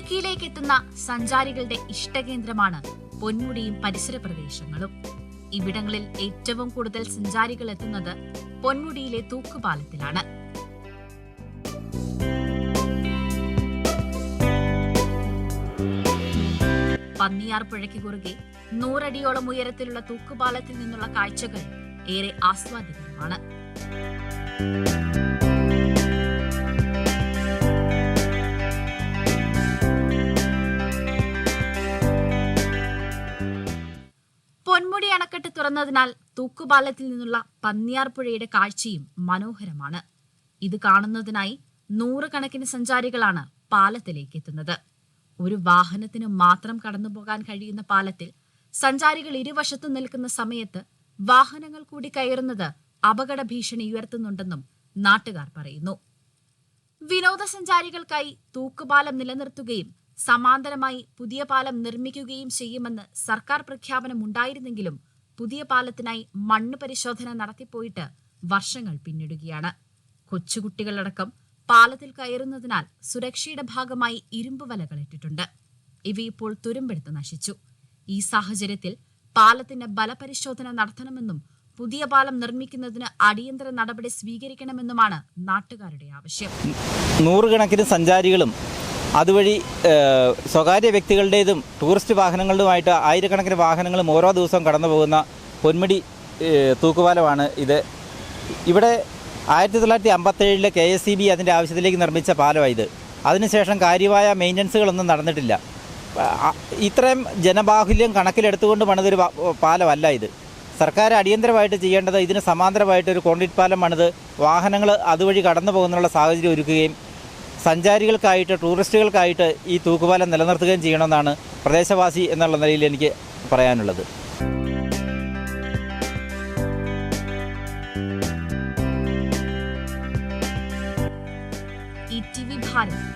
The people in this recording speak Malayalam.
ഇടുക്കിയിലേക്ക് എത്തുന്ന സഞ്ചാരികളുടെ ഇഷ്ടകേന്ദ്രമാണ് പൊന്മുടിയും പരിസര പ്രദേശങ്ങളും. ഇവിടങ്ങളിൽ ഏറ്റവും കൂടുതൽ സഞ്ചാരികൾ എത്തുന്നത് പൊന്മുടിയിലെ തൂക്കുപാലത്തിലാണ്. പന്നിയാർ പുഴയ്ക്ക് കുറുകെ 100 അടിയോളം ഉയരത്തിലുള്ള തൂക്കുപാലത്തിൽ നിന്നുള്ള കാഴ്ചകൾ ഏറെ ആസ്വാദികരമാണ്. പൊന്മുടി അണക്കെട്ട് തുറന്നതിനാൽ തൂക്കുപാലത്തിൽ നിന്നുള്ള പന്നിയാർ പുഴയുടെ കാഴ്ചയും മനോഹരമാണ്. ഇത് കാണുന്നതിനായി 100 കണക്കിന് സഞ്ചാരികളാണ് പാലത്തിലേക്ക് എത്തുന്നത്. ഒരു വാഹനത്തിന് മാത്രം കടന്നുപോകാൻ കഴിയുന്ന പാലത്തിൽ സഞ്ചാരികൾ ഇരുവശത്തും നിൽക്കുന്ന സമയത്ത് വാഹനങ്ങൾ കൂടി കയറുന്നത് അപകട ഭീഷണി ഉയർത്തുന്നുണ്ടെന്നും നാട്ടുകാർ പറയുന്നു. വിനോദസഞ്ചാരികൾക്കായി തൂക്കുപാലം നിലനിർത്തുകയും സമാന്തരമായി പുതിയ പാലം നിർമ്മിക്കുകയും ചെയ്യുമെന്ന് സർക്കാർ പ്രഖ്യാപനമുണ്ടായിരുന്നെങ്കിലും പുതിയ പാലത്തിനായി മണ്ണ് പരിശോധന നടത്തിപ്പോയിട്ട് വർഷങ്ങൾ പിന്നിടുകയാണ്. കൊച്ചുകുട്ടികളടക്കം പാലത്തിൽ കയറുന്നതിനാൽ സുരക്ഷയുടെ ഭാഗമായി ഇരുമ്പ് വലകൾ ഇട്ടിട്ടുണ്ട്. ഇവയിപ്പോൾ തുരുമ്പെടുത്ത് നശിച്ചു. ഈ സാഹചര്യത്തിൽ പാലത്തിന് ബലപരിശോധന നടത്തണമെന്നും പുതിയ പാലം നിർമ്മിക്കുന്നതിന് അടിയന്തര നടപടി സ്വീകരിക്കണമെന്നുമാണ് നാട്ടുകാരുടെ ആവശ്യം. 100 കണക്കിന് സഞ്ചാരികളും അതുവഴി സ്വകാര്യ വ്യക്തികളുടേതും ടൂറിസ്റ്റ് വാഹനങ്ങളുമായിട്ട് ആയിരക്കണക്കിന് വാഹനങ്ങളും ഓരോ ദിവസവും കടന്നു പോകുന്ന പൊന്മുടി തൂക്കുപാലമാണ് ഇത്. ഇവിടെ 1957 KSEB അതിൻ്റെ ആവശ്യത്തിലേക്ക് നിർമ്മിച്ച പാലമായത്. അതിനുശേഷം കാര്യമായ മെയിൻ്റനൻസുകളൊന്നും നടന്നിട്ടില്ല. ഇത്രയും ജനബാഹുല്യം കണക്കിലെടുത്തുകൊണ്ട് പണിതൊരു പാലമല്ല ഇത്. സർക്കാർ അടിയന്തരമായിട്ട് ചെയ്യേണ്ടത് ഇതിന് സമാന്തരമായിട്ട് ഒരു കോൺക്രീറ്റ് പാലം പണിത് വാഹനങ്ങൾ അതുവഴി കടന്നു പോകുന്നതിനുള്ള സാഹചര്യം ഒരുക്കുകയും സഞ്ചാരികൾക്കായിട്ട് ടൂറിസ്റ്റുകൾക്കായിട്ട് ഈ തൂക്കുപാലം നിലനിർത്തുകയും ചെയ്യണമെന്നാണ് പ്രദേശവാസി എന്നുള്ള നിലയിൽ എനിക്ക് പറയാനുള്ളത്. ETV Bharat